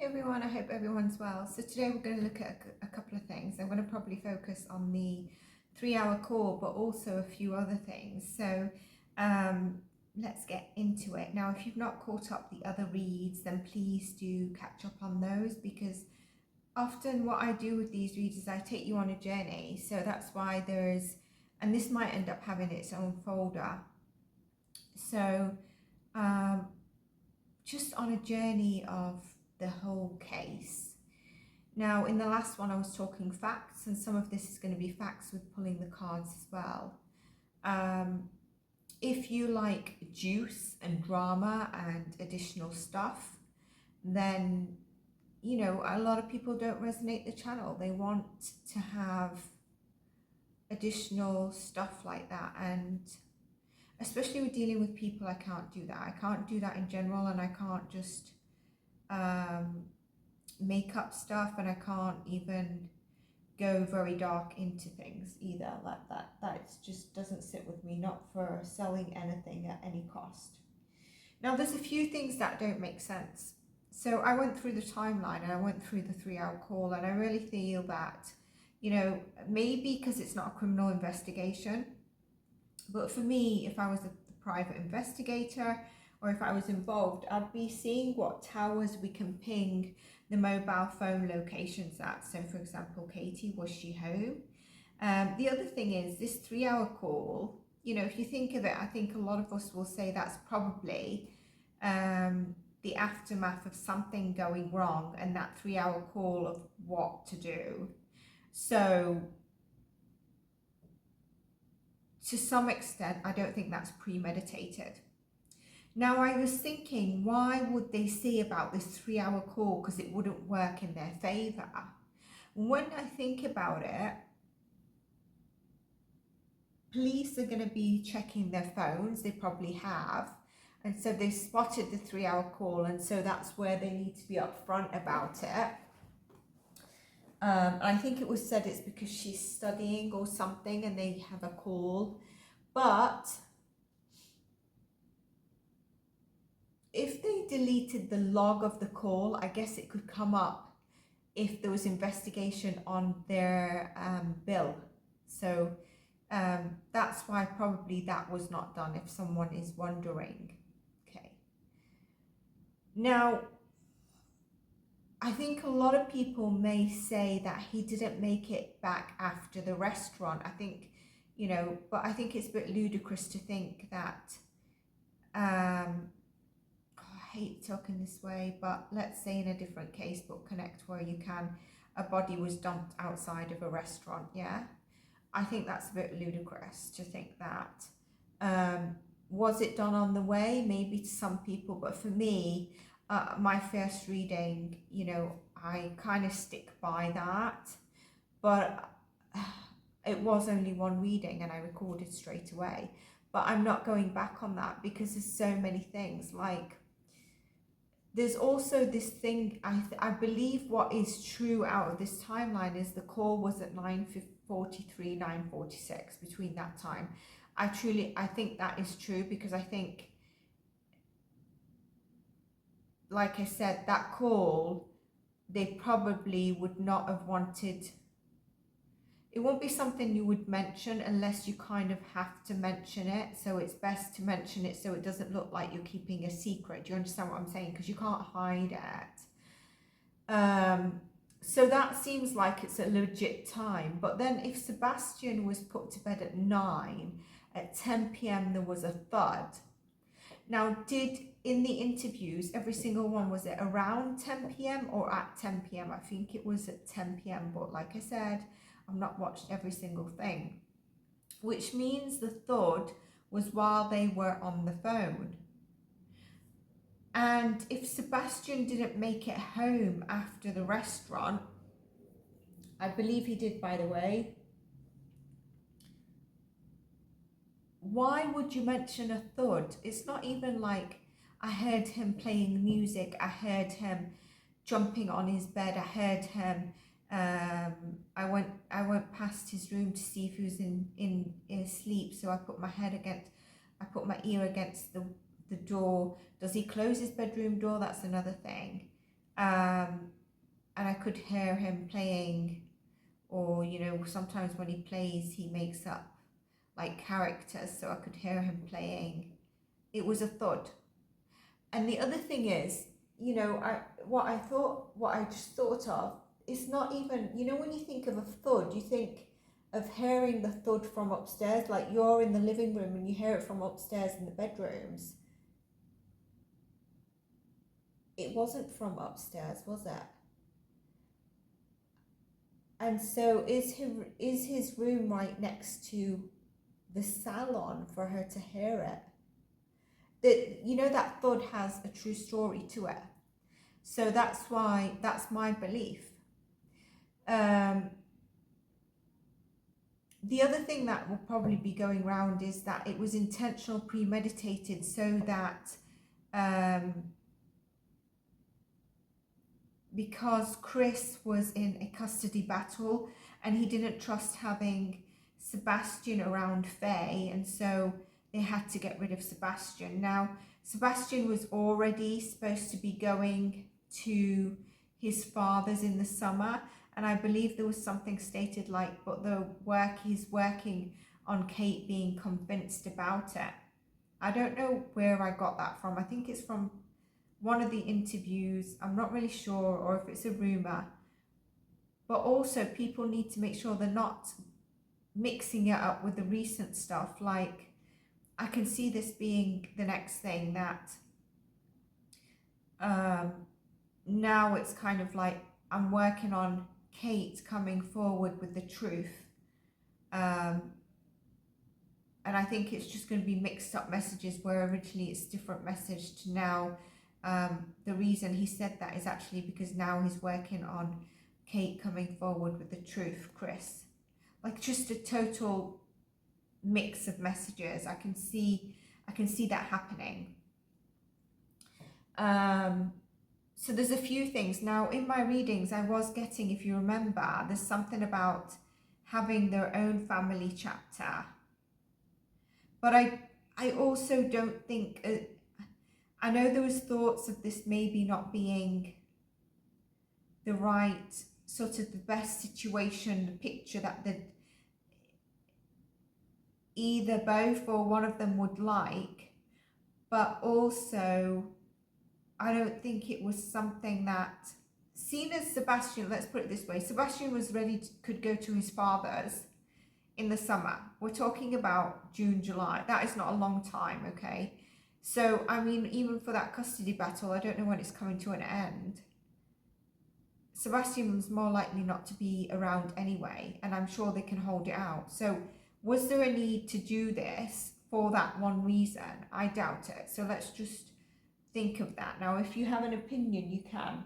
Hey everyone, I hope everyone's well. So today we're going to look at a couple of things. I'm going to probably focus on the 3-hour call, but also a few other things. So let's get into it. Now, if you've not caught up the other reads, then please do catch up on those, because often what I do with these reads is I take you on a journey. So that's why and this might end up having its own folder. So just on a journey of the whole case. Now, in the last one I was talking facts, and some of this is going to be facts with pulling the cards as well. If you like juice and drama and additional stuff, then you know a lot of people don't resonate the channel. They want to have additional stuff like that, and especially with dealing with people, I can't do that. I can't do that in general, and I can't just make up stuff, and I can't even go very dark into things either like that. That just doesn't sit with me, not for selling anything at any cost. Now, there's a few things that don't make sense. So I went through the timeline and I went through the 3-hour call, and I really feel that, you know, maybe because it's not a criminal investigation, but for me, if I was a private investigator or if I was involved, I'd be seeing what towers we can ping the mobile phone locations at. So for example, Katie, was she home? The other thing is this 3-hour call, you know, if you think of it, I think a lot of us will say that's probably the aftermath of something going wrong, and that 3-hour call of what to do. So to some extent, I don't think that's premeditated. Now, I was thinking, why would they say about this 3-hour call? Because it wouldn't work in their favor. When I think about it, police are going to be checking their phones. They probably have. And so they spotted the 3-hour call. And so that's where they need to be upfront about it. I think it was said it's because she's studying or something and they have a call. But if they deleted the log of the call, I guess it could come up if there was investigation on their bill. So that's why probably that was not done, if someone is wondering. Okay. Now, I think a lot of people may say that he didn't make it back after the restaurant. I think, you know, but I think it's a bit ludicrous to think that I hate talking this way, but let's say in a different case, but connect where you can, a body was dumped outside of a restaurant. Yeah, I think that's a bit ludicrous to think that. Was it done on the way? Maybe to some people, but for me, my first reading, you know, I kind of stick by that, but it was only one reading and I recorded straight away. But I'm not going back on that because there's so many things. Like, there's also this thing, I believe what is true out of this timeline is the call was at 9:43, 9:46, between that time. I think that is true, because I think, like I said, that call, they probably would not have wanted. It won't be something you would mention unless you kind of have to mention it. So it's best to mention it so it doesn't look like you're keeping a secret. Do you understand what I'm saying? Because you can't hide it. So that seems like it's a legit time. But then if Sebastian was put to bed at 9, at 10 p.m. there was a thud. Now, in the interviews, every single one, was it around 10 p.m. or at 10 p.m.? I think it was at 10 p.m. But like I said, I've not watched every single thing, which means the thud was while they were on the phone. And if Sebastian didn't make it home after the restaurant, I believe he did, by the way, why would you mention a thud? It's not even like I heard him playing music, I heard him jumping on his bed, I heard him I went past his room to see if he was in sleep, so I put my ear against the door. Does he close his bedroom door? That's another thing. I and I could hear him playing, or you know, sometimes when he plays he makes up like characters, so I could hear him playing. It was a thud. And the other thing is, you know, what I just thought of, it's not even, you know, when you think of a thud, you think of hearing the thud from upstairs, like you're in the living room and you hear it from upstairs in the bedrooms. It wasn't from upstairs, was it? And so is his room right next to the salon for her to hear it? That, you know, that thud has a true story to it. So that's why, that's my belief. The other thing that will probably be going around is that it was intentional, premeditated, so that because Chris was in a custody battle and he didn't trust having Sebastian around Faye, and so they had to get rid of Sebastian. Now, Sebastian was already supposed to be going to his father's in the summer, and I believe there was something stated like, but he's working on Kate being convinced about it. I don't know where I got that from. I think it's from one of the interviews. I'm not really sure, or if it's a rumor. But also, people need to make sure they're not mixing it up with the recent stuff. Like, I can see this being the next thing, that now it's kind of like I'm working on Kate coming forward with the truth, and I think it's just going to be mixed up messages, where originally it's different message to now. The reason he said that is actually because now he's working on Kate coming forward with the truth, Chris. Like, just a total mix of messages. I can see that happening. So there's a few things. Now, in my readings, I was getting, if you remember, there's something about having their own family chapter. But I also don't think, I know there was thoughts of this maybe not being the right, sort of the best situation, the picture that either both or one of them would like, but also I don't think it was something that, seen as Sebastian, let's put it this way, Sebastian was ready could go to his father's in the summer. We're talking about June, July. That is not a long time, okay? So, I mean, even for that custody battle, I don't know when it's coming to an end. Sebastian was more likely not to be around anyway, and I'm sure they can hold it out. So, was there a need to do this for that one reason? I doubt it. So let's just think of that. Now, if you have an opinion, you can.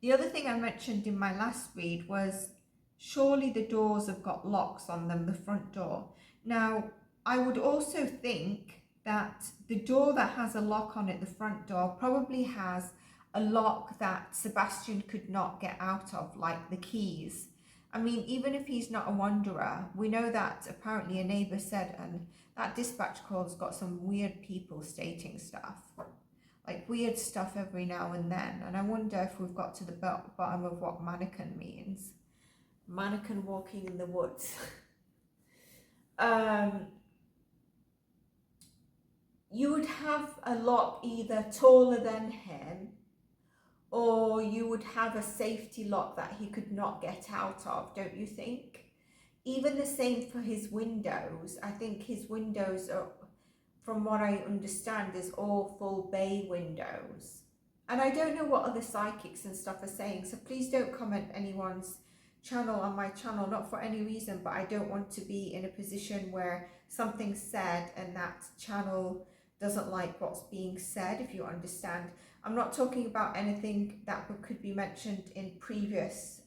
The other thing I mentioned in my last read was, surely the doors have got locks on them, the front door. Now, I would also think that the door that has a lock on it, the front door, probably has a lock that Sebastian could not get out of, like the keys. I mean, even if he's not a wanderer, we know that apparently a neighbour said, and that dispatch call's got some weird people stating stuff, like weird stuff every now and then. And I wonder if we've got to the bottom of what mannequin means. Mannequin walking in the woods. You would have a lock either taller than him, or you would have a safety lock that he could not get out of, don't you think? Even the same for his windows. I think his windows are, from what I understand, is all full bay windows. And I don't know what other psychics and stuff are saying, so please don't comment anyone's channel on my channel, not for any reason, but I don't want to be in a position where something's said and that channel doesn't like what's being said, if you understand. I'm not talking about anything that could be mentioned in previous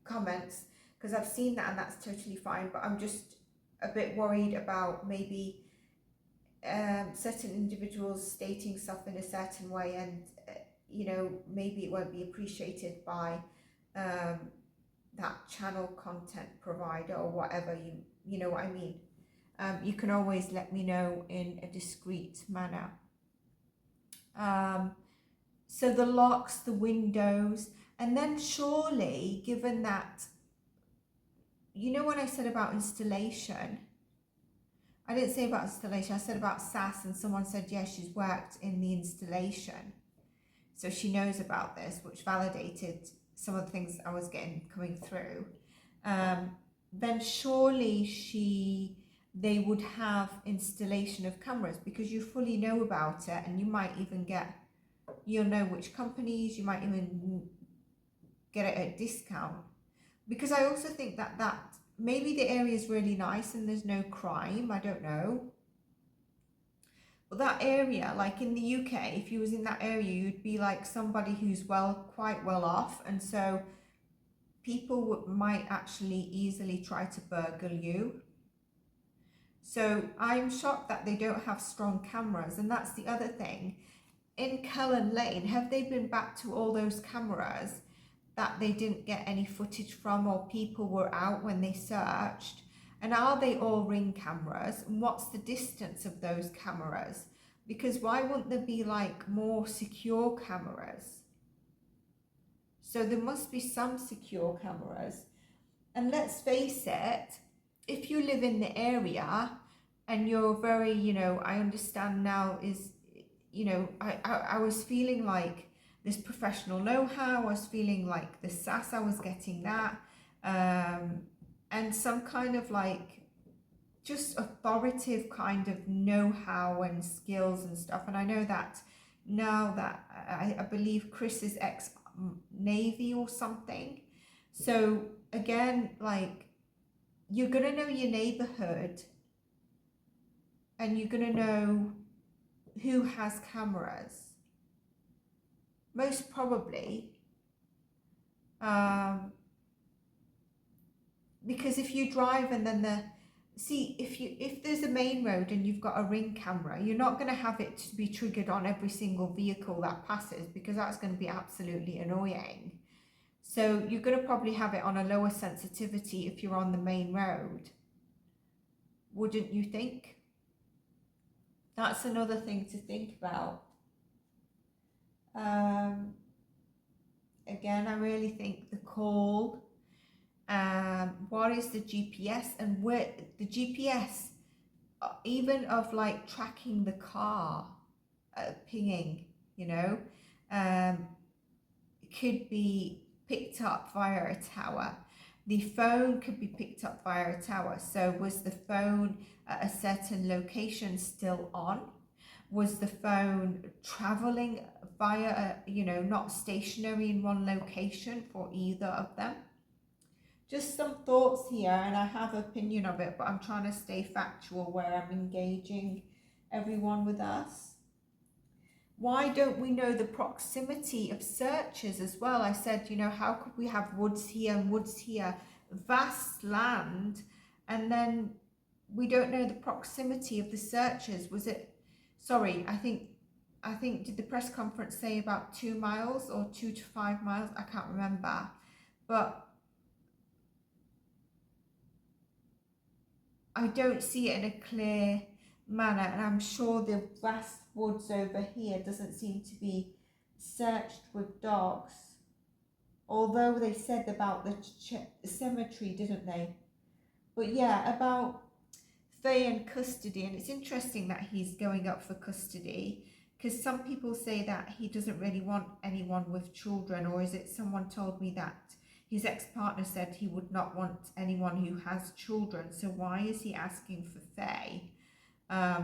comments, because I've seen that and that's totally fine, but I'm just a bit worried about maybe certain individuals stating stuff in a certain way, and you know, maybe it won't be appreciated by that channel content provider or whatever, you know what I mean. You can always let me know in a discreet manner. So the locks, the windows, And then surely, given that, you know, when I said about installation, I didn't say about installation, I said about SAS, and someone said, yeah, she's worked in the installation. So she knows about this, which validated some of the things I was coming through. Then surely they would have installation of cameras, because you fully know about it, and you might even you'll know which companies, you might even get it at a discount. Because I also think that maybe the area is really nice and there's no crime, I don't know. But that area, like in the UK, if you was in that area, you'd be like somebody who's quite well off, and so people might actually easily try to burgle you. So I'm shocked that they don't have strong cameras, and that's the other thing. In Cullen Lane, have they been back to all those cameras that they didn't get any footage from, or people were out when they searched? And are they all Ring cameras? And what's the distance of those cameras? Because why wouldn't there be like more secure cameras? So there must be some secure cameras. And let's face it, if you live in the area and you're very, you know, I understand now is, you know, I was feeling like this professional know-how, I was feeling like the SAS, I was getting that, and some kind of like just authoritative kind of know-how and skills and stuff. And I know that now that I believe Chris is ex-Navy or something. So again, like, you're going to know your neighborhood, and you're going to know who has cameras. Most probably. Because if you drive and then if there's a main road and you've got a Ring camera, you're not going to have it to be triggered on every single vehicle that passes, because that's going to be absolutely annoying. So you're going to probably have it on a lower sensitivity if you're on the main road. Wouldn't you think? That's another thing to think about. Again, I really think the call, what is the GPS, and where the GPS, even of like tracking the car, pinging, you know, could be picked up via a tower. The phone could be picked up via a tower. So was the phone at a certain location still on? Was the phone traveling via you know, not stationary in one location for either of them? Just some thoughts here, and I have opinion of it, but I'm trying to stay factual where I'm engaging everyone with us. Why don't we know the proximity of searches as well? I said, you know, how could we have woods here and woods here, vast land, and then we don't know the proximity of the searches? Was it, sorry, I think did the press conference say about 2 miles or 2 to 5 miles? I can't remember, but I don't see it in a clear manner, and I'm sure the vast woods over here doesn't seem to be searched with dogs, although they said about the cemetery, didn't they? But yeah, about Faye and custody, and it's interesting that he's going up for custody, because some people say that he doesn't really want anyone with children, or is it someone told me that his ex-partner said he would not want anyone who has children, so why is he asking for Faye?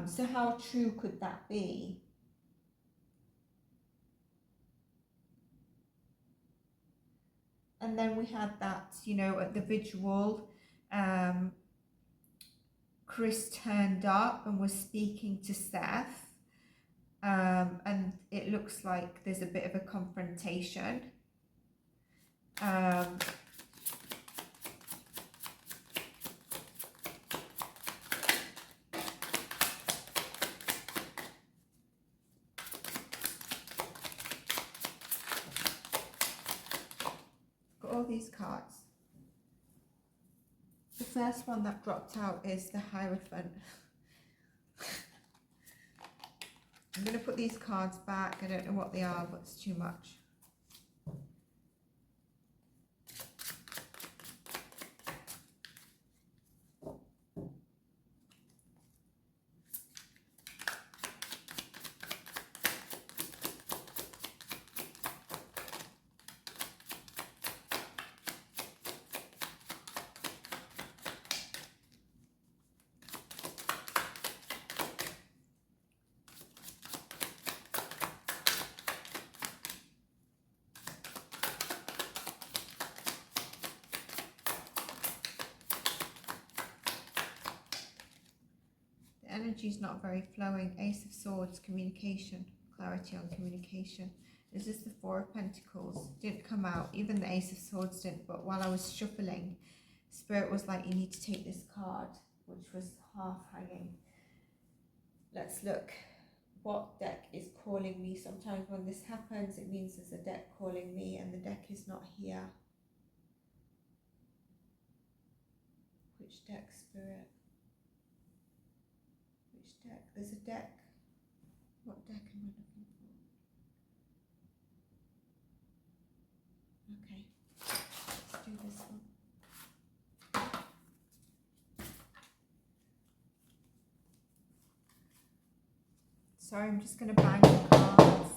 So how true could that be? And then we had that, you know, at the vigil, Chris turned up and was speaking to Seth, and it looks like there's a bit of a confrontation. Got all these cards. The first one that dropped out is the Hierophant. I'm going to put these cards back. I don't know what they are, but it's too much. energy is not very flowing. Ace of Swords, communication, clarity on communication. Is this the Four of Pentacles? Didn't come out. Even the Ace of Swords didn't. But while I was shuffling, Spirit was like, you need to take this card, which was half hanging. Let's look. What deck is calling me? Sometimes when this happens, it means there's a deck calling me and the deck is not here. Which deck, Spirit? Which deck? There's a deck. What deck am I looking for? Okay, let's do this one. Sorry, I'm just going to bang the cards.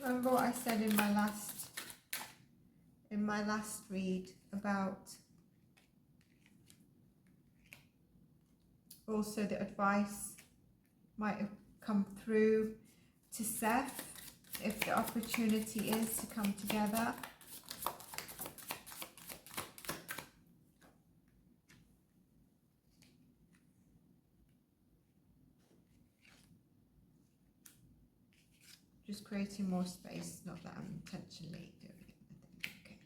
Remember what I said in my last read about also the advice might have come through to Seth if the opportunity is to come together. Just creating more space, not that I'm intentionally doing it. Okay.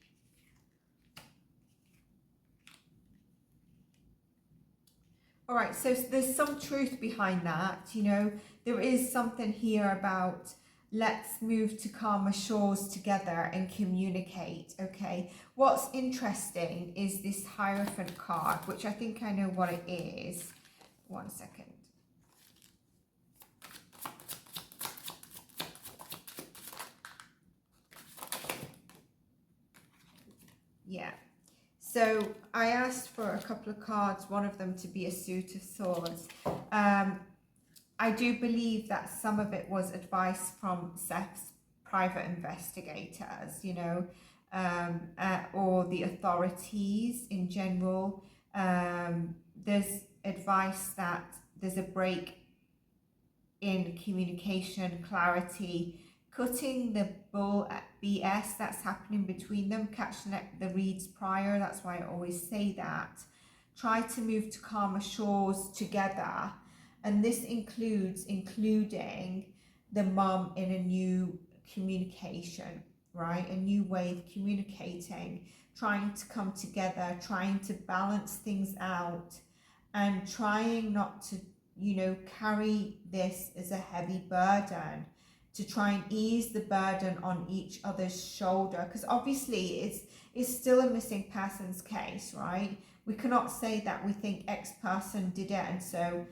All right, so there's some truth behind that, you know. There is something here about let's move to calmer shores together and communicate, okay? What's interesting is this Hierophant card, which I think I know what it is. One second. Yeah, so I asked for a couple of cards, one of them to be a Suit of Swords. I do believe that some of it was advice from Seth's private investigators, you know, or the authorities in general. There's advice that there's a break in communication, clarity, cutting the bull at BS that's happening between them, catching the reads prior. That's why I always say that. Try to move to calmer shores together. And this including the mum in a new communication, right? A new way of communicating, trying to come together, trying to balance things out, and trying not to, you know, carry this as a heavy burden, to try and ease the burden on each other's shoulder, because obviously it's still a missing persons case, right? We cannot say that we think X person did it, and so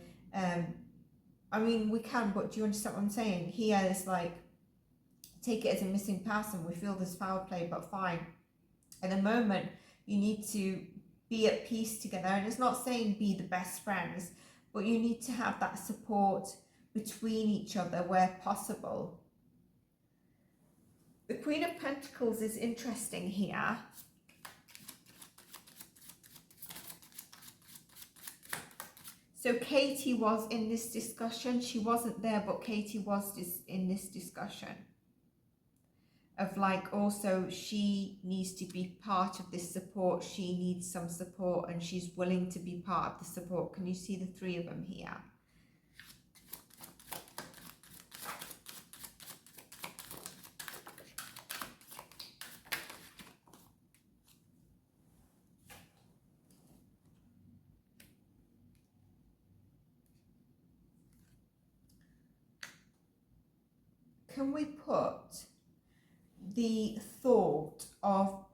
I mean, we can, but do you understand what I'm saying? Here it's like, take it as a missing person. We feel there's foul play, but fine. At the moment, you need to be at peace together. And it's not saying be the best friends, but you need to have that support between each other where possible. The Queen of Pentacles is interesting here. So Katie was in this discussion. She wasn't there, but Katie was in this discussion of like, also she needs to be part of this support. She needs some support and she's willing to be part of the support. Can you see the three of them here? Can we put the thought of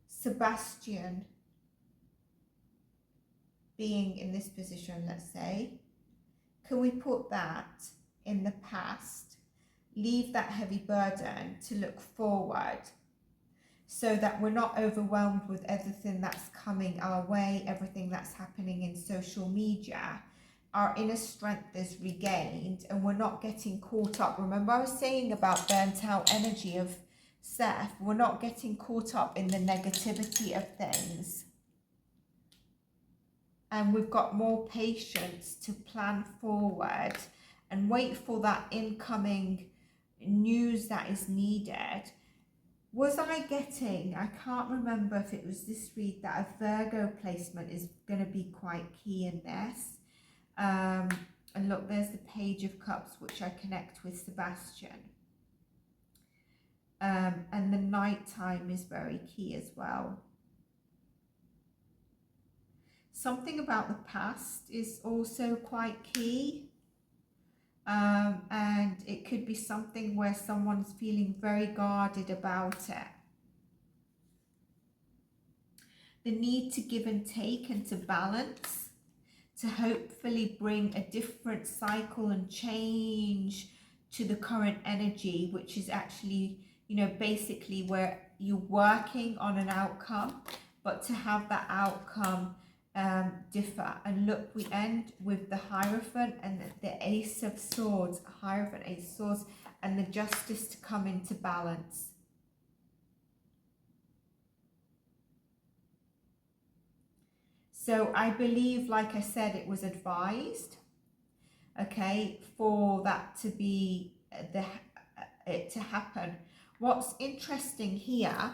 Sebastian being in this position, let's say, can we put that in the past, leave that heavy burden to look forward, so that we're not overwhelmed with everything that's coming our way, everything that's happening in social media. Our inner strength is regained and we're not getting caught up. Remember I was saying about burnt out energy of Seth, we're not getting caught up in the negativity of things. And we've got more patience to plan forward and wait for that incoming news that is needed. Was I getting, I can't remember if it was this read, that a Virgo placement is going to be quite key in this. And look, there's the Page of Cups, which I connect with Sebastian. And the nighttime is very key as well. Something about the past is also quite key. And it could be something where someone's feeling very guarded about it. The need to give and take and to balance, to hopefully bring a different cycle and change to the current energy, which is actually, you know, basically where you're working on an outcome, but to have that outcome differ. And look, we end with the Hierophant and the Ace of Swords, Hierophant, Ace of Swords, and the Justice to come into balance. So I believe, like I said, it was advised, okay, for that to be it to happen. What's interesting here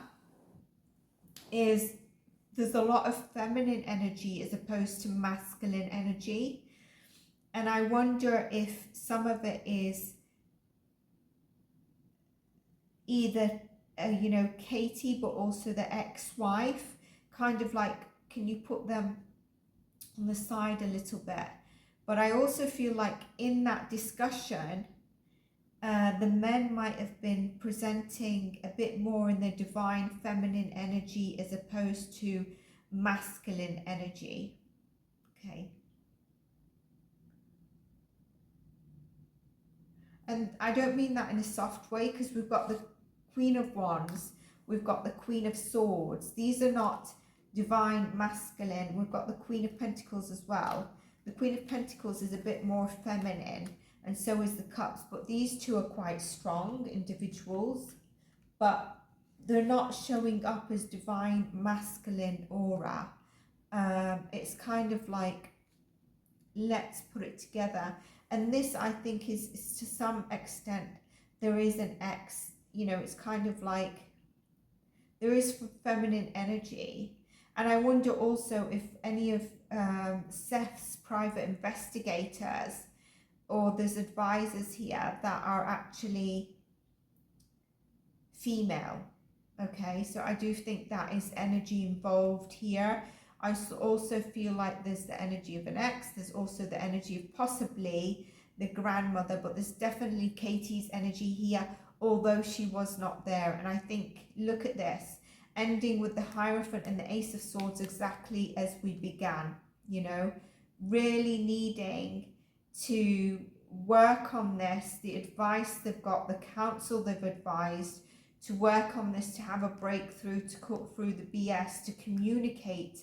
is there's a lot of feminine energy as opposed to masculine energy. And I wonder if some of it is either, you know, Katie, but also the ex-wife, kind of like, can you put them on the side a little bit? But I also feel like in that discussion, the men might have been presenting a bit more in their divine feminine energy as opposed to masculine energy. Okay. And I don't mean that in a soft way, because we've got the Queen of Wands, we've got the Queen of Swords. These are not divine masculine. We've got the Queen of Pentacles as well. The Queen of Pentacles is a bit more feminine, and so is the Cups, but these two are quite strong individuals, but they're not showing up as divine masculine aura. It's kind of like, let's put it together. And this, I think, is to some extent, there is an X, you know, it's kind of like there is feminine energy. And I wonder also if any of Seth's private investigators, or there's advisors here that are actually female. Okay, so I do think that is energy involved here. I also feel like there's the energy of an ex, there's also the energy of possibly the grandmother, but there's definitely Katie's energy here, although she was not there. And I think, look at this, ending with the Hierophant and the Ace of Swords exactly as we began, you know, really needing to work on this, the advice they've got, the counsel they've advised, to work on this, to have a breakthrough, to cut through the BS, to communicate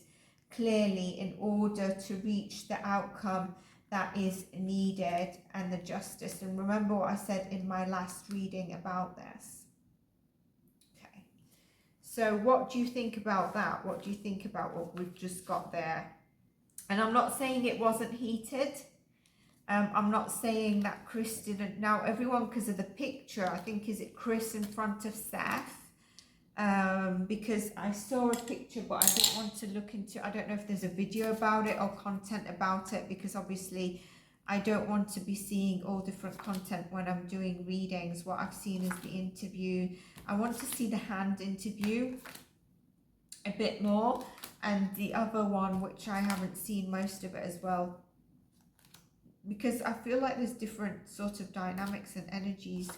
clearly in order to reach the outcome that is needed and the justice. And remember what I said in my last reading about this. Okay, so what do you think about that? What do you think about what we've just got there? And I'm not saying it wasn't heated. I'm not saying that Chris didn't. Now everyone, because of the picture, I think, is it Chris in front of Seth? Because I saw a picture, but I didn't want to look into, I don't know if there's a video about it or content about it, because obviously I don't want to be seeing all different content when I'm doing readings. What I've seen is the interview. I want to see the hand interview a bit more, and the other one, which I haven't seen most of it as well, because I feel like there's different sort of dynamics and energies,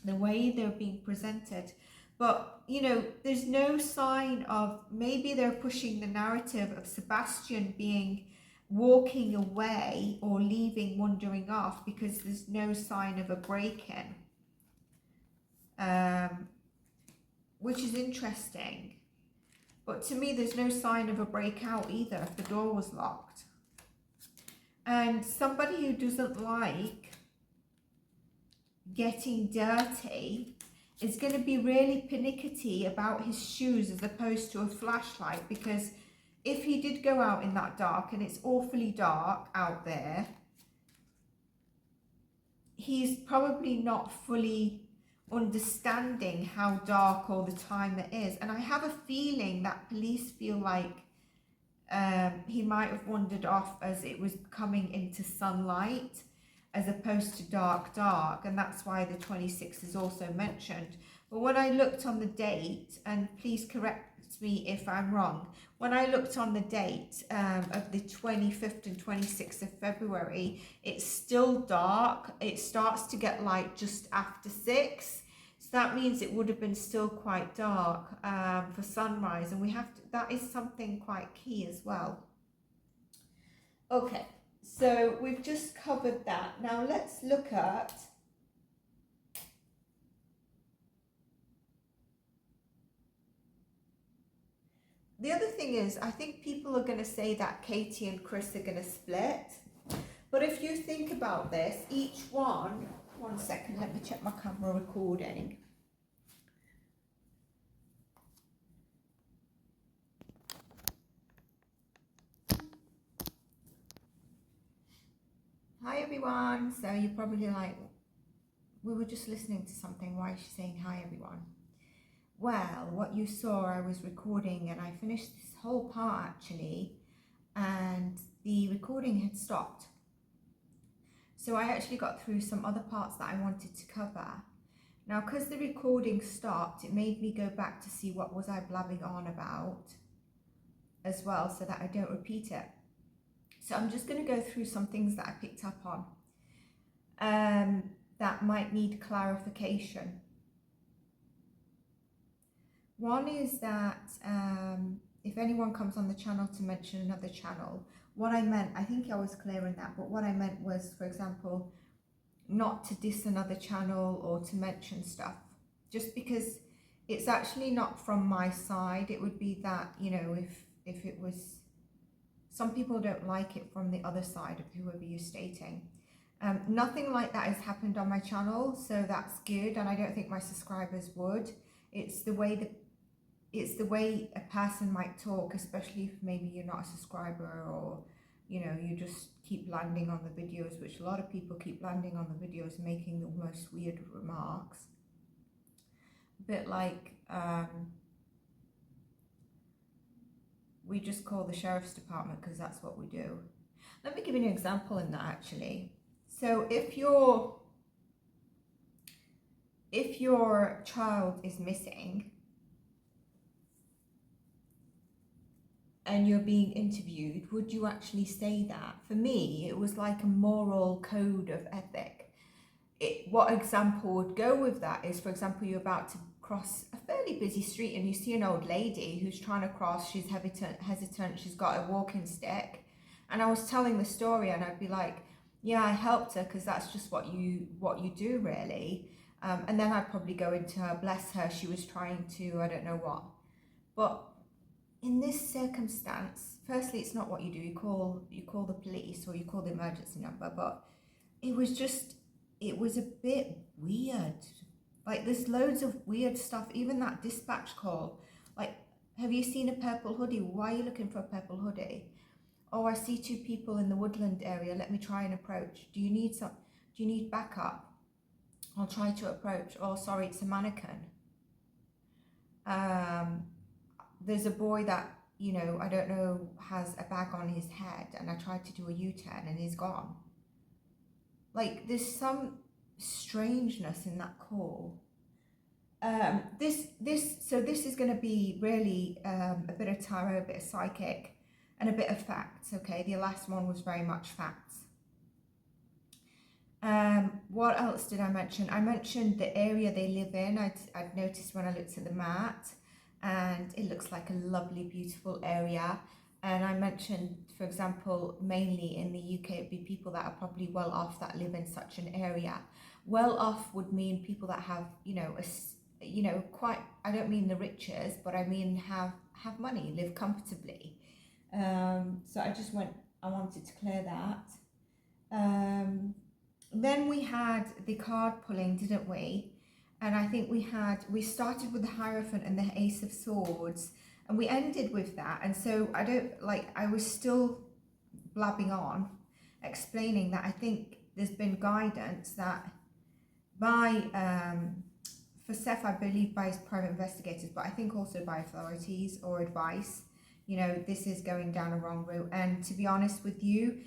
the way they're being presented. But, you know, there's no sign of, maybe they're pushing the narrative of Sebastian being walking away or leaving, wandering off, because there's no sign of a break-in, which is interesting. But to me, there's no sign of a breakout either if the door was locked. And somebody who doesn't like getting dirty is going to be really pernickety about his shoes as opposed to a flashlight, because if he did go out in that dark, and it's awfully dark out there, he's probably not fully understanding how dark all the time it is. And I have a feeling that police feel like he might have wandered off as it was coming into sunlight as opposed to dark, and that's why the 26th is also mentioned. But when I looked on the date, and please correct me if I'm wrong, when I looked on the date of the 25th and 26th of February, it's still dark. It starts to get light just after 6. So that means it would have been still quite dark for sunrise, and we have to, that is something quite key as well. Okay, so we've just covered that. Now let's look at the other thing. Is I think people are going to say that Katie and Chris are going to split, but if you think about this, each one second, let me check my camera recording. Hi everyone. So you're probably like, we were just listening to something, why is she saying hi everyone? Well, what you saw, I was recording and I finished this whole part actually, and the recording had stopped. So I actually got through some other parts that I wanted to cover. Now, because the recording stopped, it made me go back to see what was I blabbing on about as well, so that I don't repeat it. So I'm just going to go through some things that I picked up on that might need clarification. One is that if anyone comes on the channel to mention another channel, what I meant, I think I was clear in that, but what I meant was, for example, not to diss another channel or to mention stuff, just because it's actually not from my side. It would be that, you know, if it was, some people don't like it from the other side of whoever you're stating. Nothing like that has happened on my channel, so that's good, and I don't think my subscribers would. It's the way a person might talk, especially if maybe you're not a subscriber, or you know, you just keep landing on the videos, which a lot of people keep landing on the videos, making the most weird remarks. A bit like we just call the sheriff's department because that's what we do. Let me give you an example in that actually. So if your child is missing and you're being interviewed, would you actually say that? For me, it was like a moral code of ethic. What example would go with that is, for example, you're about to cross a fairly busy street and you see an old lady who's trying to cross, she's hesitant, she's got a walking stick. And I was telling the story and I'd be like, yeah, I helped her because that's just what you do really. And then I'd probably go into her, bless her, she was trying to, I don't know what. But in this circumstance, firstly, it's not what you do. You call the police or you call the emergency number, but it was a bit weird. Like, there's loads of weird stuff, even that dispatch call. Like, have you seen a purple hoodie? Why are you looking for a purple hoodie? Oh, I see 2 people in the woodland area. Let me try and approach. Do you need backup? I'll try to approach. Oh, sorry, it's a mannequin. There's a boy that, you know, I don't know, has a bag on his head, and I tried to do a U-turn and he's gone. Like, there's some strangeness in that call. This is going to be really a bit of tarot, a bit of psychic, and a bit of facts. Okay, the last one was very much facts. What else did I mention? I mentioned the area they live in. I'd noticed when I looked at the mat, and it looks like a lovely, beautiful area. And I mentioned, for example, mainly in the UK, it'd be people that are probably well off that live in such an area. Well off would mean people that have, quite, I don't mean the richest, but I mean have money, live comfortably. So I wanted to clear that. Then we had the card pulling, didn't we? And I think we started with the Hierophant and the Ace of Swords, and we ended with that. And so I was still blabbing on, explaining that I think there's been guidance that for Seth, I believe by his private investigators, but I think also by authorities or advice, this is going down a wrong route. And to be honest with you,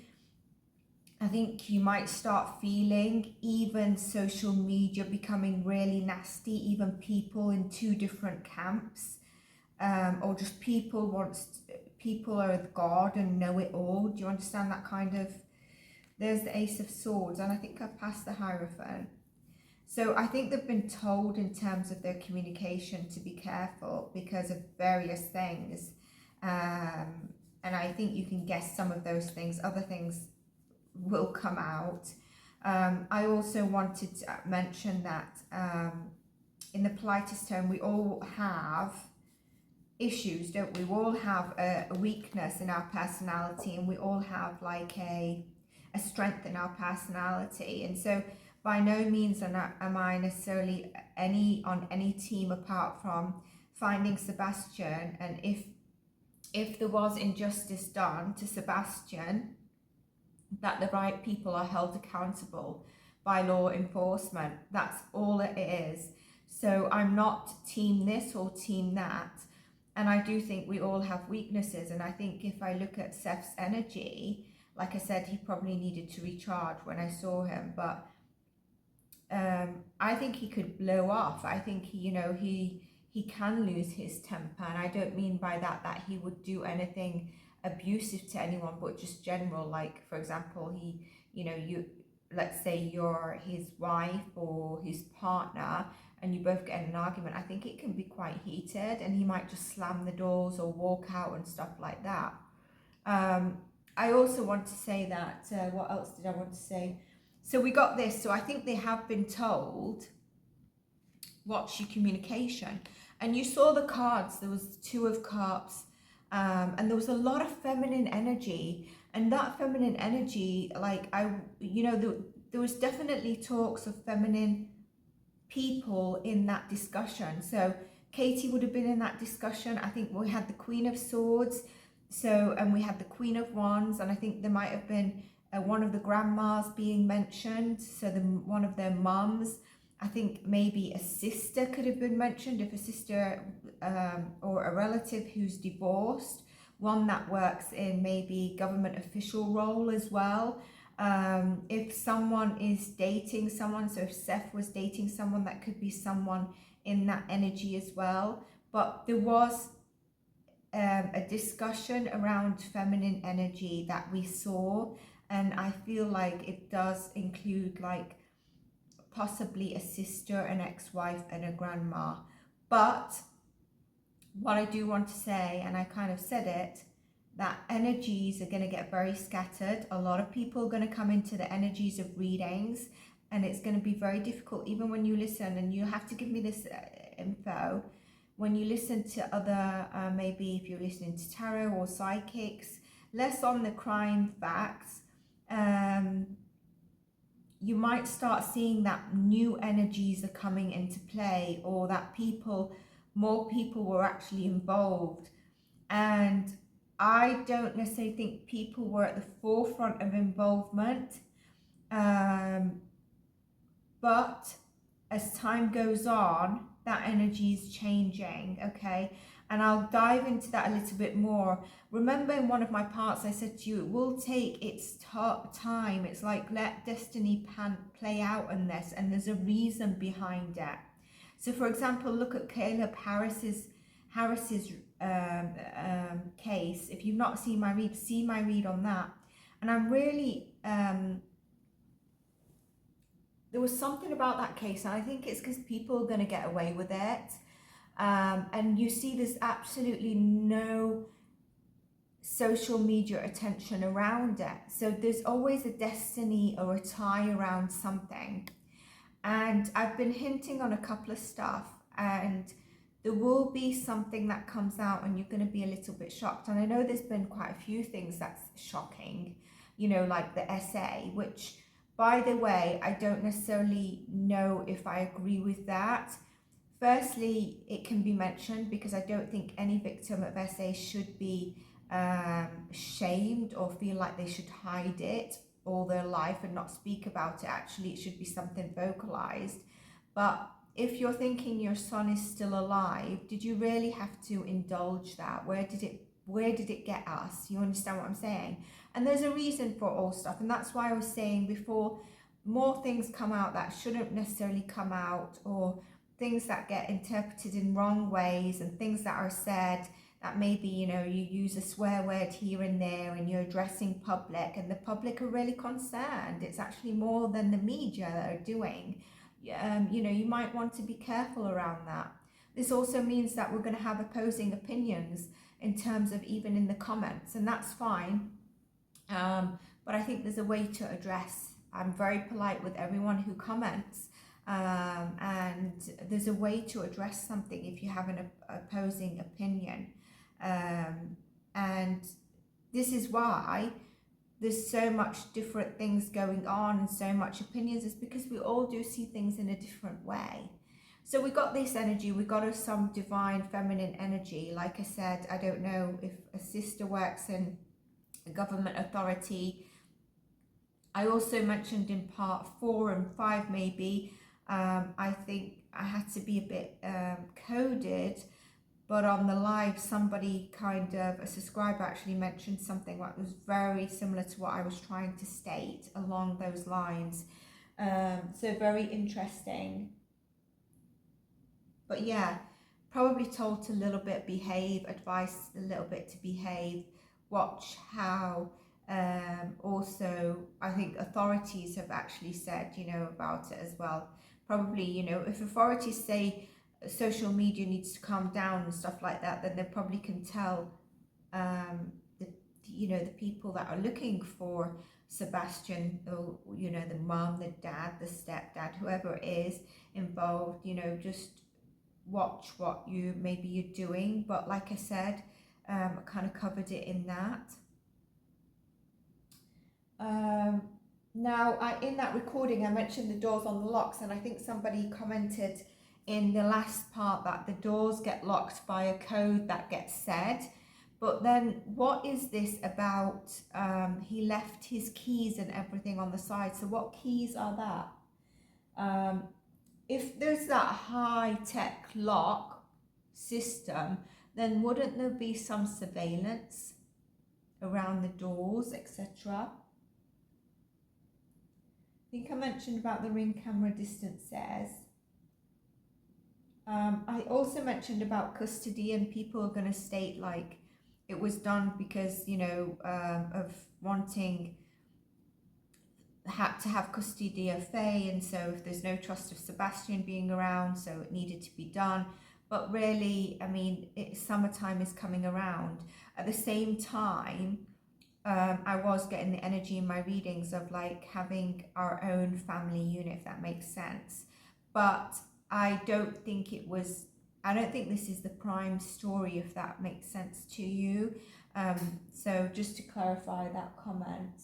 I think you might start feeling even social media becoming really nasty, even people in two different camps, or just people are God and know it all. Do you understand that kind of? There's the Ace of Swords, and I think I've passed the Hierophant. So I think they've been told in terms of their communication to be careful because of various things, and I think you can guess some of those things. Other things will come out. I also wanted to mention that in the politest term, we all have issues, don't we? We all have a weakness in our personality, and we all have like a strength in our personality. And so by no means am I necessarily on any team apart from finding Sebastian. And if there was injustice done to Sebastian, that the right people are held accountable by law enforcement. That's all it is. So I'm not team this or team that. And I do think we all have weaknesses. And I think if I look at Seth's energy, like I said, he probably needed to recharge when I saw him. But I think he could blow off. I think he can lose his temper. And I don't mean by that he would do anything abusive to anyone, but just general, like for example, let's say you're his wife or his partner and you both get in an argument. I think it can be quite heated, and he might just slam the doors or walk out and stuff like that. I also want to say that what else did I want to say? So we got this. So I think they have been told, watch your communication. And you saw the cards. There was Two of Cups. And there was a lot of feminine energy, and that feminine energy, there was definitely talks of feminine people in that discussion. So Katie would have been in that discussion. I think we had the Queen of Swords, and we had the Queen of Wands, and I think there might have been one of the grandmas being mentioned, so one of their mums. I think maybe a sister could have been mentioned, if a sister or a relative who's divorced, one that works in maybe government official role as well. If someone is dating someone, so if Seth was dating someone, that could be someone in that energy as well. But there was a discussion around feminine energy that we saw, and I feel like it does include like possibly a sister, an ex-wife, and a grandma. But what I do want to say, and I kind of said it, that energies are going to get very scattered. A lot of people are going to come into the energies of readings, and it's going to be very difficult, even when you listen, and you have to give me this info, when you listen to other, maybe if you're listening to tarot or psychics, less on the crime facts, you might start seeing that new energies are coming into play, or that more people were actually involved. And I don't necessarily think people were at the forefront of involvement, but as time goes on, that energy is changing, okay? And I'll dive into that a little bit more. Remember, in one of my parts, I said to you, it will take its time. It's like, let destiny play out on this, and there's a reason behind it. So, for example, look at Caleb Harris's case. If you've not seen my read, see my read on that. And I'm really, there was something about that case, and I think it's because people are going to get away with it. And you see there's absolutely no social media attention around it. So there's always a destiny or a tie around something. And I've been hinting on a couple of stuff, and there will be something that comes out and you're going to be a little bit shocked. And I know there's been quite a few things that's shocking, you know, like the essay, which, by the way, I don't necessarily know if I agree with that. Firstly, it can be mentioned because I don't think any victim of SA should be shamed or feel like they should hide it all their life and not speak about it. Actually, it should be something vocalized. But if you're thinking your son is still alive, did you really have to indulge that? Where did it get us? You understand what I'm saying? And there's a reason for all stuff, and that's why I was saying before, more things come out that shouldn't necessarily come out, or things that get interpreted in wrong ways, and things that are said that maybe, you know, you use a swear word here and there and you're addressing public, and the public are really concerned. It's actually more than the media that are doing. You know, you might want to be careful around that. This also means that we're going to have opposing opinions in terms of even in the comments, and that's fine. But I think there's a way to address. I'm very polite with everyone who comments. And there's a way to address something if you have an opposing opinion. And this is why there's so much different things going on and so much opinions, is because we all do see things in a different way. So we got this energy, we got some divine feminine energy. Like I said, I don't know if a sister works in a government authority. I also mentioned in part 4 and 5 maybe, I think I had to be a bit coded, but on the live somebody kind of, a subscriber actually mentioned something that was very similar to what I was trying to state along those lines. So very interesting. But yeah, probably told to a little bit behave, advice a little bit to behave, watch how. Also, I think authorities have actually said, you know, about it as well. Probably, you know, if authorities say social media needs to calm down and stuff like that, then they probably can tell, you know, the people that are looking for Sebastian, or, you know, the mom, the dad, the stepdad, whoever it is involved, you know, just watch what maybe you're doing. But like I said, I kind of covered it in that. Now, in that recording, I mentioned the doors on the locks, and I think somebody commented in the last part that the doors get locked by a code that gets said. But then what is this about? He left his keys and everything on the side. So what keys are that? If there's that high-tech lock system, then wouldn't there be some surveillance around the doors, etc.? I think I mentioned about the ring camera distances. I also mentioned about custody, and people are going to state like it was done because, you know, of wanting to have custody of Faye, and so if there's no trust of Sebastian being around, so it needed to be done. But really, I mean, summertime is coming around. At the same time, I was getting the energy in my readings of like having our own family unit, if that makes sense. But I don't think this is the prime story, if that makes sense to you. So just to clarify that comment.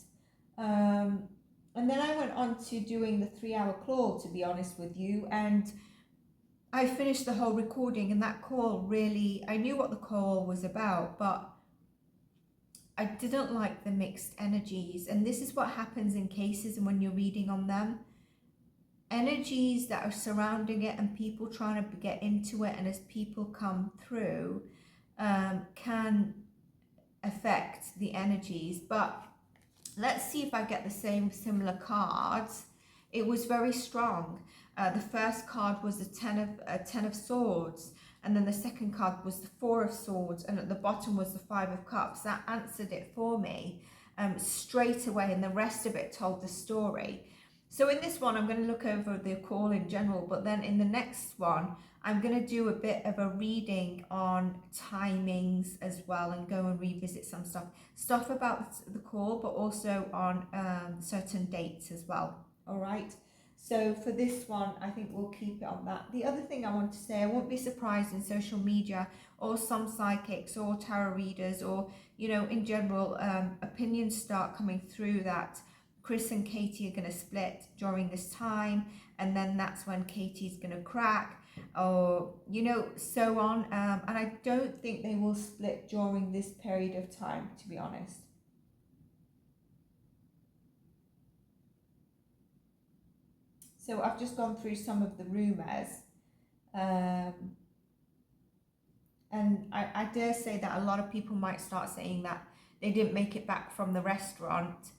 And then I went on to doing the 3-hour call, to be honest with you, and I finished the whole recording, and that call really, I knew what the call was about, but I didn't like the mixed energies. And this is what happens in cases and when you're reading on them. Energies that are surrounding it and people trying to get into it, and as people come through, can affect the energies. But let's see if I get the similar cards. It was very strong. The first card was a 10 of swords, and then the second card was the 4 of swords, and at the bottom was the 5 of cups. That answered it for me straight away, and the rest of it told the story. So in this one, I'm going to look over the call in general, but then in the next one, I'm going to do a bit of a reading on timings as well, and go and revisit some stuff about the call, but also on certain dates as well. All right. So for this one, I think we'll keep it on that. The other thing I want to say, I won't be surprised in social media or some psychics or tarot readers, or, you know, in general, opinions start coming through that Chris and Katie are going to split during this time, and then that's when Katie's going to crack, or, you know, so on. And I don't think they will split during this period of time, to be honest. So I've just gone through some of the rumours, and I dare say that a lot of people might start saying that they didn't make it back from the restaurant.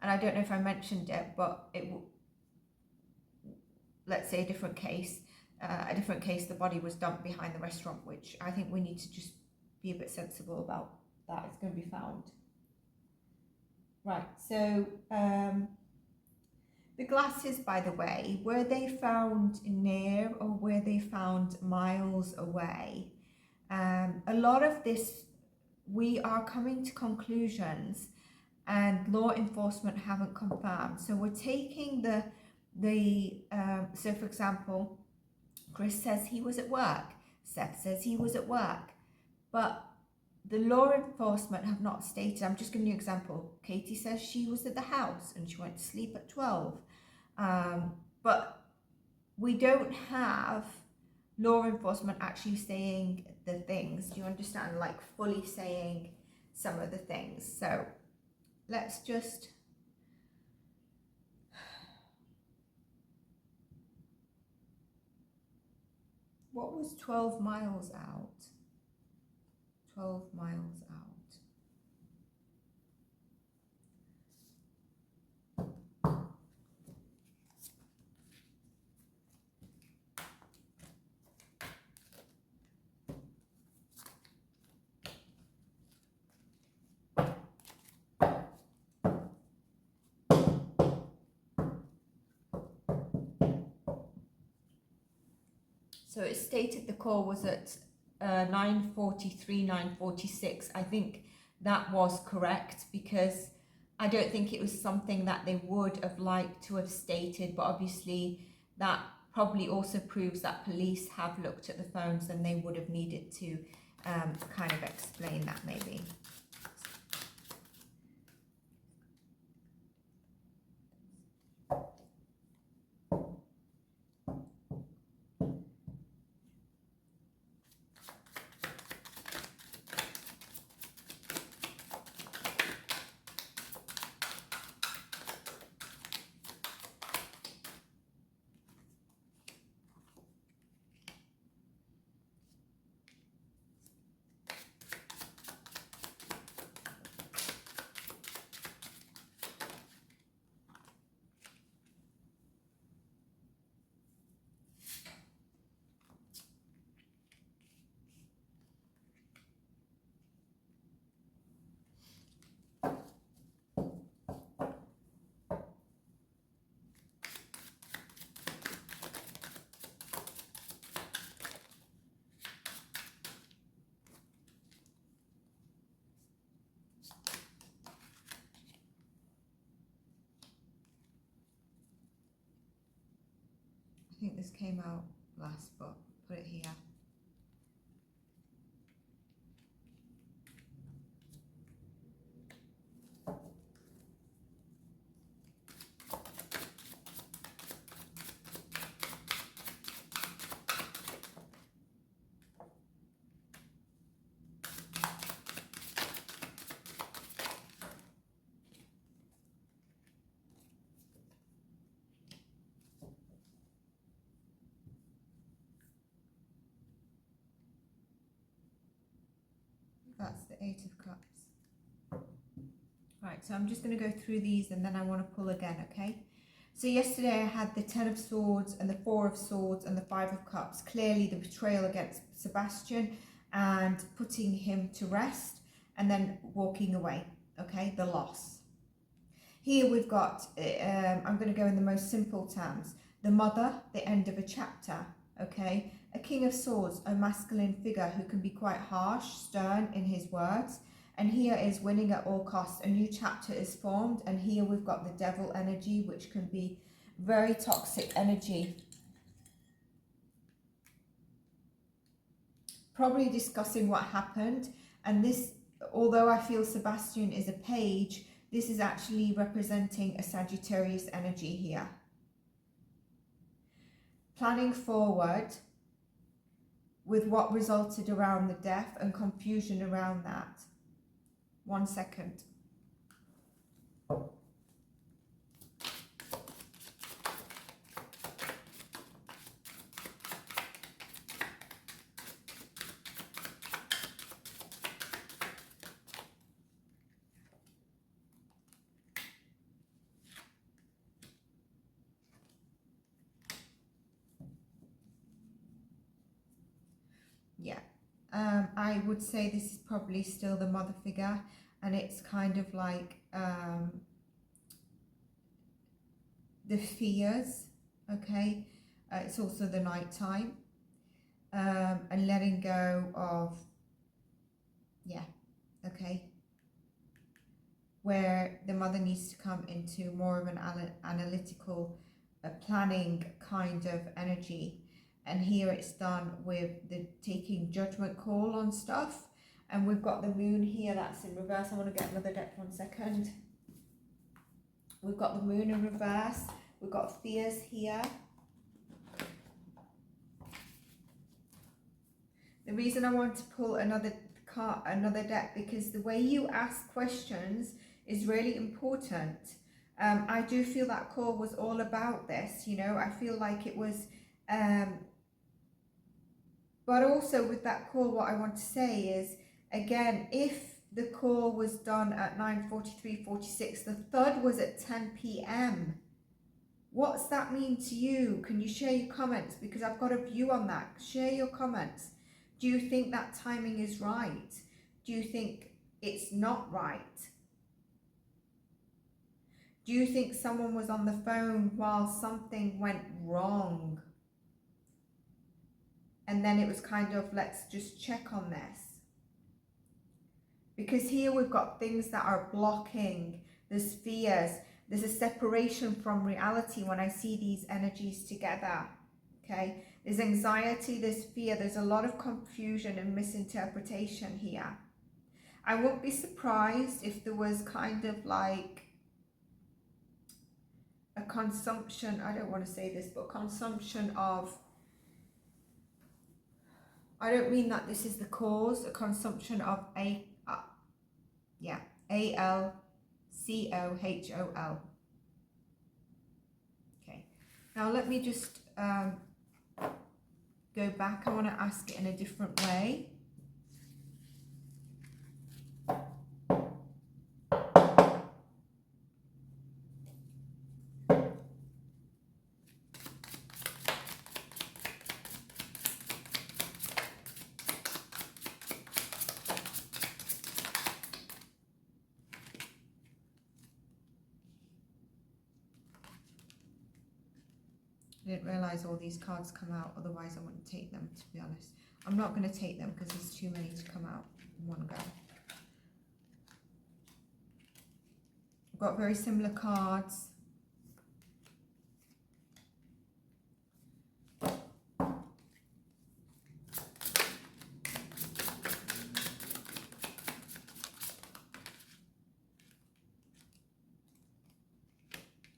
And I don't know if I mentioned it, but let's say a different case, the body was dumped behind the restaurant, which I think we need to just be a bit sensible about that. It's going to be found. Right, so the glasses, by the way, were they found near or were they found miles away? A lot of this, we are coming to conclusions and law enforcement haven't confirmed. So we're taking so for example, Chris says he was at work, Seth says he was at work, but the law enforcement have not stated. I'm just giving you an example. Katie says she was at the house and she went to sleep at 12. But we don't have law enforcement actually saying the things. Do you understand? Like fully saying some of the things. So let's just... What was 12 miles out? 12 miles out. So it stated the call was at 9:43, 9:46. I think that was correct, because I don't think it was something that they would have liked to have stated, but obviously that probably also proves that police have looked at the phones and they would have needed to kind of explain that maybe. I think this came out last, but put it here. That's the 8 of Cups. Right, so I'm just going to go through these and then I want to pull again, okay? So yesterday I had the 10 of Swords and the 4 of Swords and the 5 of Cups. Clearly the betrayal against Sebastian and putting him to rest and then walking away, okay? The loss. Here we've got, I'm going to go in the most simple terms. The mother, the end of a chapter, okay? a King of Swords, a masculine figure who can be quite harsh, stern in his words. And here is winning at all costs. A new chapter is formed. And here we've got the devil energy, which can be very toxic energy. Probably discussing what happened. And this, although I feel Sebastian is a page, this is actually representing a Sagittarius energy here. Planning forward with what resulted around the death and confusion around that. 1 second. Yeah, I would say this is probably still the mother figure, and it's kind of like the fears, okay? It's also the night time, and letting go of, yeah, okay, where the mother needs to come into more of an analytical planning kind of energy. And here it's done with the taking judgment call on stuff. And we've got the moon here, that's in reverse. I want to get another deck, 1 second. We've got the moon in reverse. We've got fears here. The reason I want to pull another card, another deck, because the way you ask questions is really important. I do feel that call was all about this, you know. I feel like it was... but also with that call, what I want to say is, again, if the call was done at 9:43:46, the third was at 10 p.m. What's that mean to you? Can you share your comments? Because I've got a view on that. Share your comments. Do you think that timing is right? Do you think it's not right? Do you think someone was on the phone while something went wrong? And then it was kind of, let's just check on this. Because here we've got things that are blocking. There's fears. There's a separation from reality when I see these energies together. Okay. There's anxiety, there's fear. There's a lot of confusion and misinterpretation here. I won't be surprised if there was kind of like a consumption, I don't want to say this, but consumption of, I don't mean that this is the cause, a consumption of ALCOHOL. Okay, now let me just go back. I want to ask it in a different way. I didn't realise all these cards come out, otherwise I wouldn't take them, to be honest. I'm not going to take them because there's too many to come out in one go. I've got very similar cards.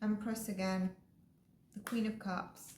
Empress again. The Queen of Cups.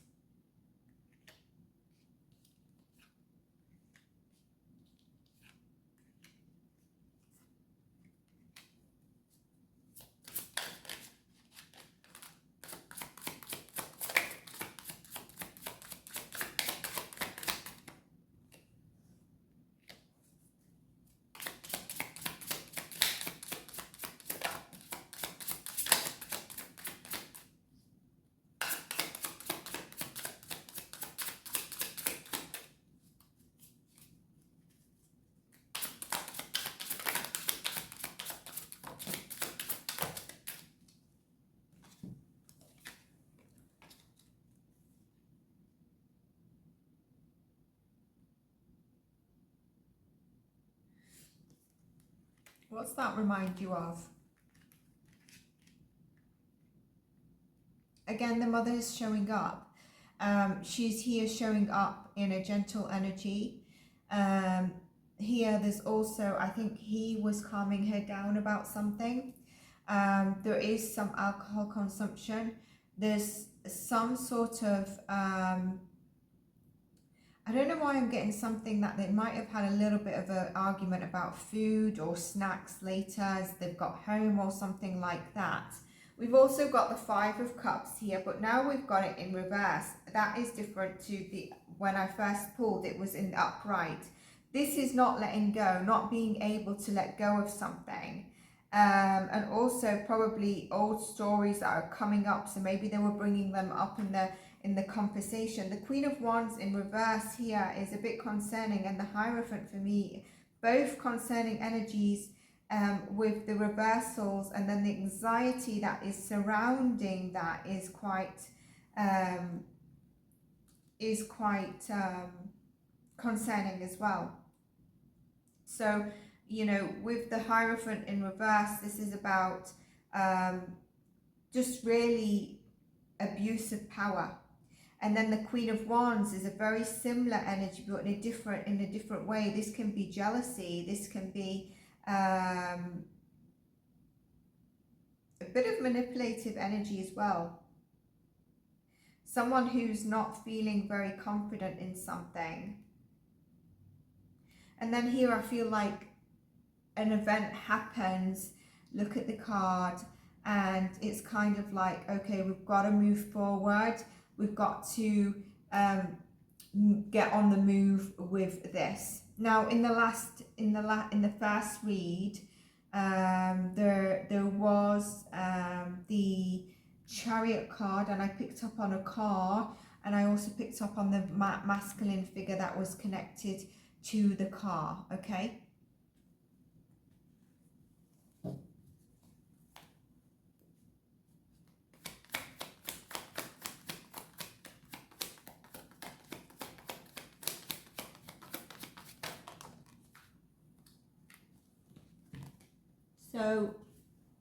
What's that remind you of? Again, the mother is showing up. She's here showing up in a gentle energy. Here there's also, I think he was calming her down about something. There is some alcohol consumption. There's some sort of, I don't know why I'm getting something that they might have had a little bit of an argument about food or snacks later as they've got home or something like that. We've also got the Five of Cups here, but now we've got it in reverse. That is different to the when I first pulled, it was in the upright. This is not letting go, not being able to let go of something. And also probably old stories that are coming up, so maybe they were bringing them up in the conversation. The Queen of Wands in reverse here is a bit concerning, and the Hierophant for me, both concerning energies with the reversals, and then the anxiety that is surrounding that is quite concerning as well. So, you know, with the Hierophant in reverse, this is about just really abuse of power. And then the Queen of Wands is a very similar energy, but in a different way. This can be jealousy. This can be a bit of manipulative energy as well. Someone who's not feeling very confident in something. And then here I feel like an event happens, look at the card, and it's kind of like, okay, we've got to move forward. We've got to get on the move with this. Now, in the first read, there was the Chariot card, and I picked up on a car, and I also picked up on the masculine figure that was connected to the car. Okay. So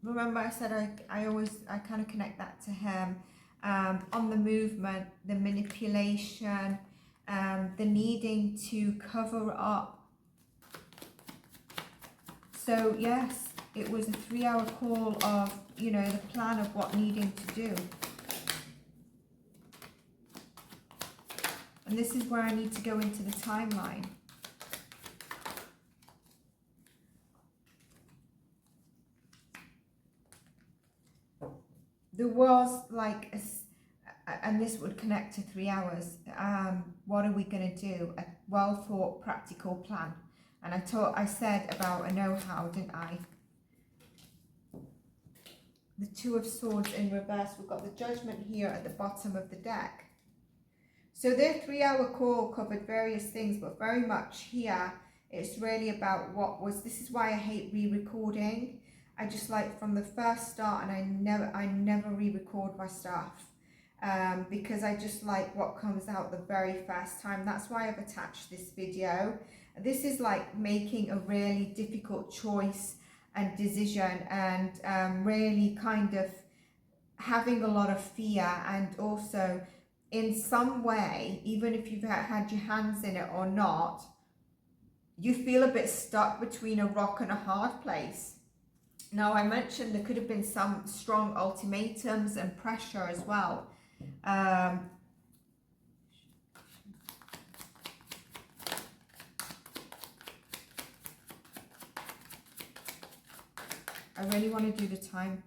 remember I said I kind of connect that to him, on the movement, the manipulation, the needing to cover up. So yes, it was a 3-hour call of, you know, the plan of what needing to do. And this is where I need to go into the timeline. There was like and this would connect to 3 hours. What are we going to do? A well thought, practical plan. And I said about a know-how, didn't I? The Two of Swords in reverse. We've got the Judgment here at the bottom of the deck. So their 3-hour call covered various things, but very much here, it's really about this is why I hate re-recording. I just like from the first start, and I never re-record my stuff. Because I just like what comes out the very first time. That's why I've attached this video. This is like making a really difficult choice and decision, and really kind of having a lot of fear, and also in some way, even if you've had your hands in it or not, you feel a bit stuck between a rock and a hard place. Now, I mentioned there could have been some strong ultimatums and pressure as well. I really want to do the timelines.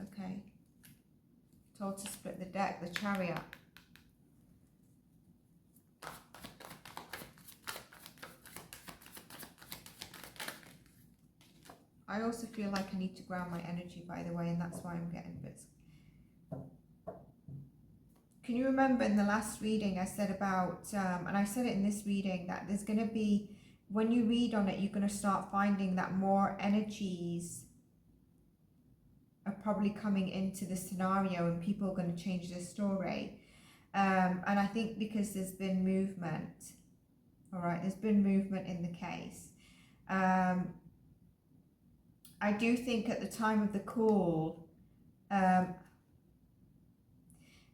Okay. Told to split the deck, the Chariot. I also feel like I need to ground my energy, by the way, and that's why I'm getting bits. Can you remember in the last reading I said about, and I said it in this reading, that there's going to be, when you read on it, you're going to start finding that more energies are probably coming into the scenario, and people are going to change their story. And And I think because there's been movement, all right, there's been movement in the case. I do think at the time of the call,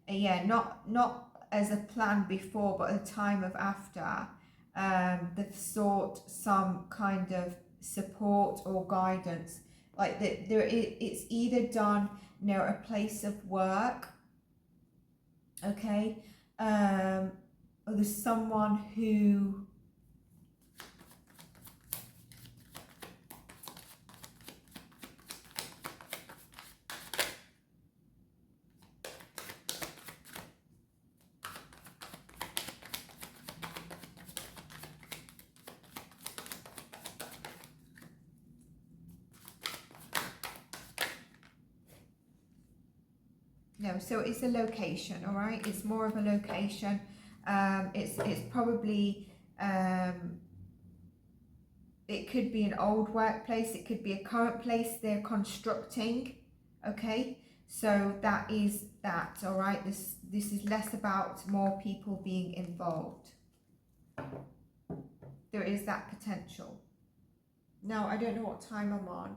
yeah, not as a plan before, but at the time of after, they've sought some kind of support or guidance. Like it's either done near a place of work, okay, or there's someone who no, so it's a location, all right? It's more of a location. It's probably, it could be an old workplace, it could be a current place they're constructing, okay? So that is that, all right? This is less about more people being involved. There is that potential. Now, I don't know what time I'm on.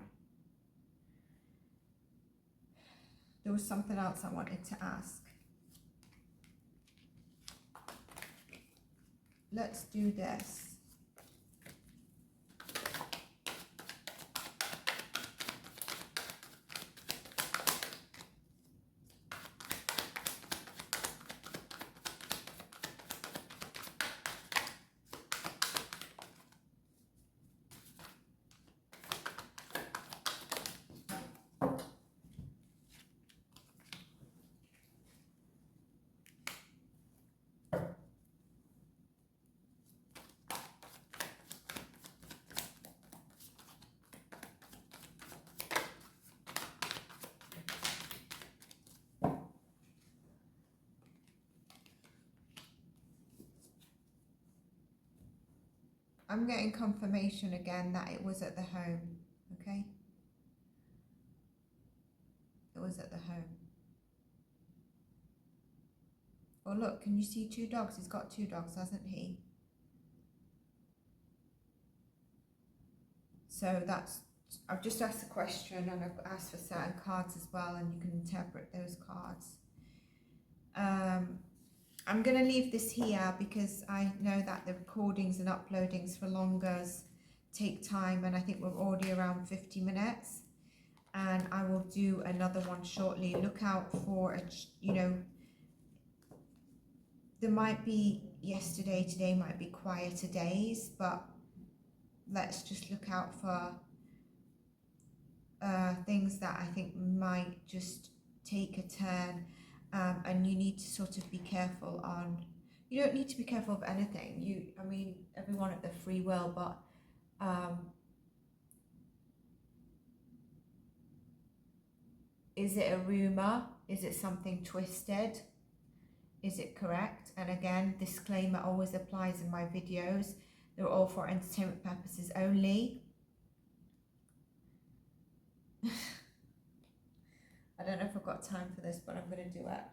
There was something else I wanted to ask. Let's do this. I'm getting confirmation again that it was at the home, okay? It was at the home. Oh look, can you see 2 dogs? He's got 2 dogs, hasn't he? So that's, I've just asked a question and I've asked for certain cards as well, and you can interpret those cards. I'm going to leave this here because I know that the recordings and uploadings for longers take time, and I think we're already around 50 minutes. And I will do another one shortly. Look out for, you know, there might be today might be quieter days, but let's just look out for things that I think might just take a turn. And you need to sort of be careful on, you don't need to be careful of anything. I mean, everyone at their free will, but is it a rumor? Is it something twisted? Is it correct? And again, disclaimer always applies in my videos. They're all for entertainment purposes only. I don't know if I've got time for this, but I'm going to do it.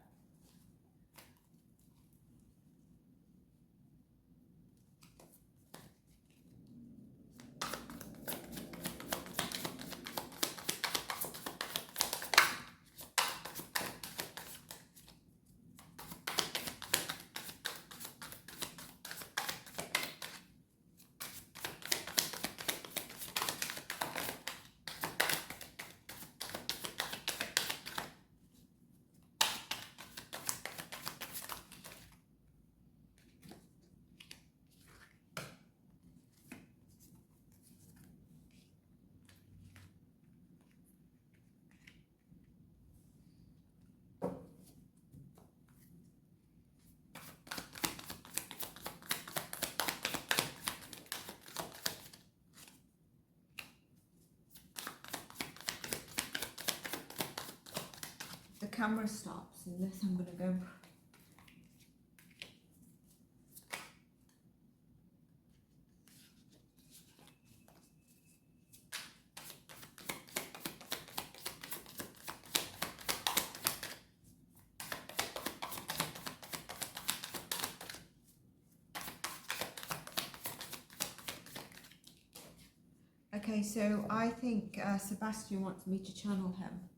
The camera stops unless I'm going to go. Okay, so I think Sebastian wants me to channel him.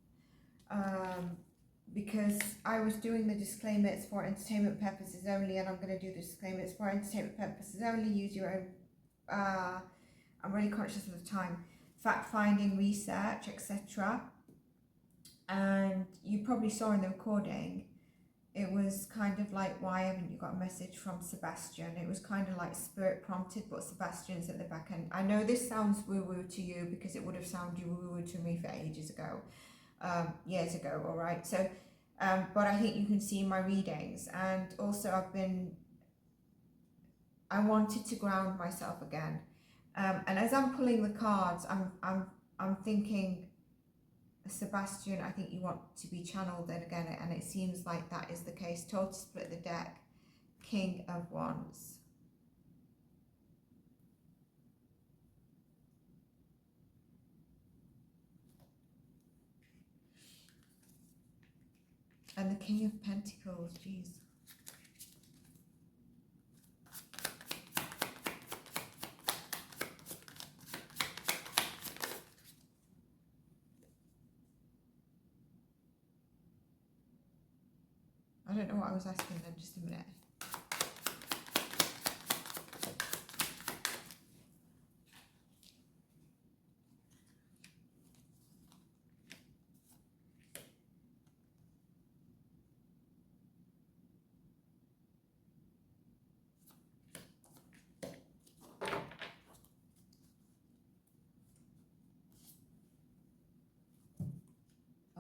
Because I was doing the disclaimer, it's for entertainment purposes only, and I'm going to do the disclaimer, it's for entertainment purposes only, use your own, I'm really conscious of the time, fact-finding, research, etc. And you probably saw in the recording, it was kind of like, why haven't you got a message from Sebastian? It was kind of like spirit prompted, but Sebastian's at the back end. I know this sounds woo-woo to you because it would have sounded woo-woo to me for ages ago, years ago, all right? So, but I think you can see my readings, and also I wanted to ground myself again. And as I'm pulling the cards, I'm thinking, Sebastian, I think you want to be channeled in again, and it seems like that is the case. Total split the deck, King of Wands. And the King of Pentacles, jeez. I don't know what I was asking then, just a minute.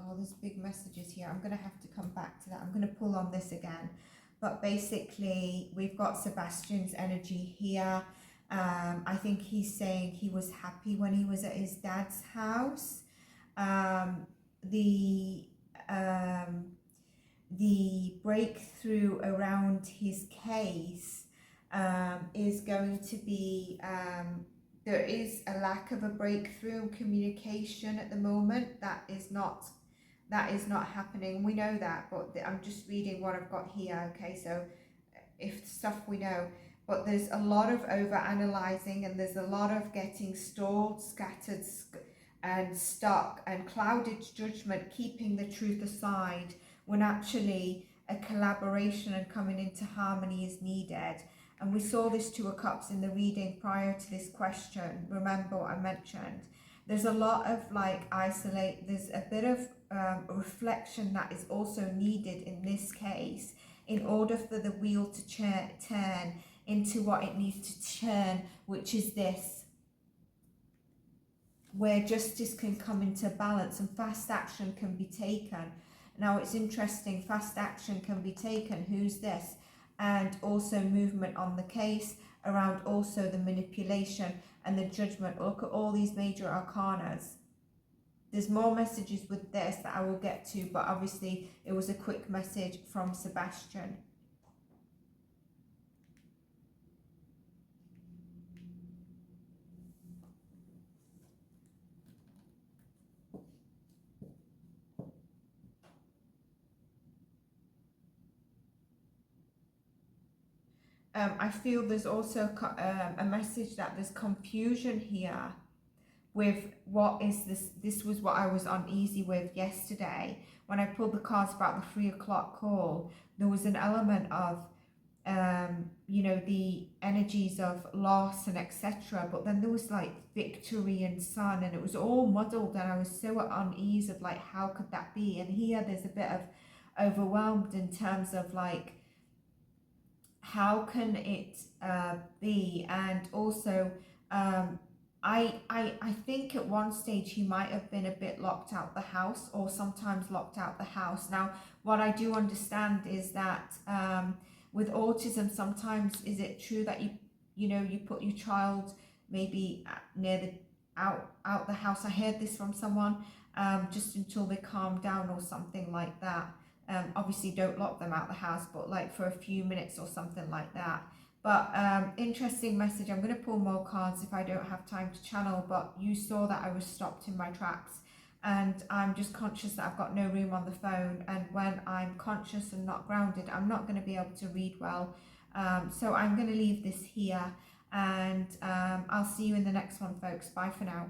Oh, there's big messages here. I'm going to have to come back to that. I'm going to pull on this again. But basically, we've got Sebastian's energy here. I think he's saying he was happy when he was at his dad's house. The breakthrough around his case is going to be... there is a lack of a breakthrough in communication at the moment. That is not happening. We know that, but I'm just reading what I've got here. Okay, so if stuff we know, but there's a lot of over analyzing, and there's a lot of getting stalled, scattered, and stuck, and clouded judgment, keeping the truth aside when actually a collaboration and coming into harmony is needed. And we saw this Two of Cups in the reading prior to this question. Remember what I mentioned. There's a lot of like there's a bit of reflection that is also needed in this case in order for the wheel to turn into what it needs to turn, which is this, where justice can come into balance and fast action can be taken. Now it's interesting, fast action can be taken, who's this? And also movement on the case, around also the manipulation and the judgment. Look at all these major arcanas. There's more messages with this that I will get to, but obviously it was a quick message from Sebastian. I feel there's also a message that there's confusion here with what is this. This was what I was uneasy with yesterday when I pulled the cards about the 3 o'clock call. There was an element of you know, the energies of loss and etc., but then there was like victory and sun, and it was all muddled, and I was so at unease of like, how could that be? And here there's a bit of overwhelmed in terms of like, how can it be? And also I think at one stage he might have been a bit locked out the house, or sometimes locked out the house. Now what I do understand is that with autism, sometimes is it true that you know you put your child maybe near the out the house? I heard this from someone, just until they calm down or something like that. Obviously don't lock them out the house, but like for a few minutes or something like that. But interesting message. I'm going to pull more cards if I don't have time to channel, but you saw that I was stopped in my tracks, and I'm just conscious that I've got no room on the phone, and when I'm conscious and not grounded, I'm not going to be able to read well. So I'm going to leave this here, and I'll see you in the next one, folks. Bye for now.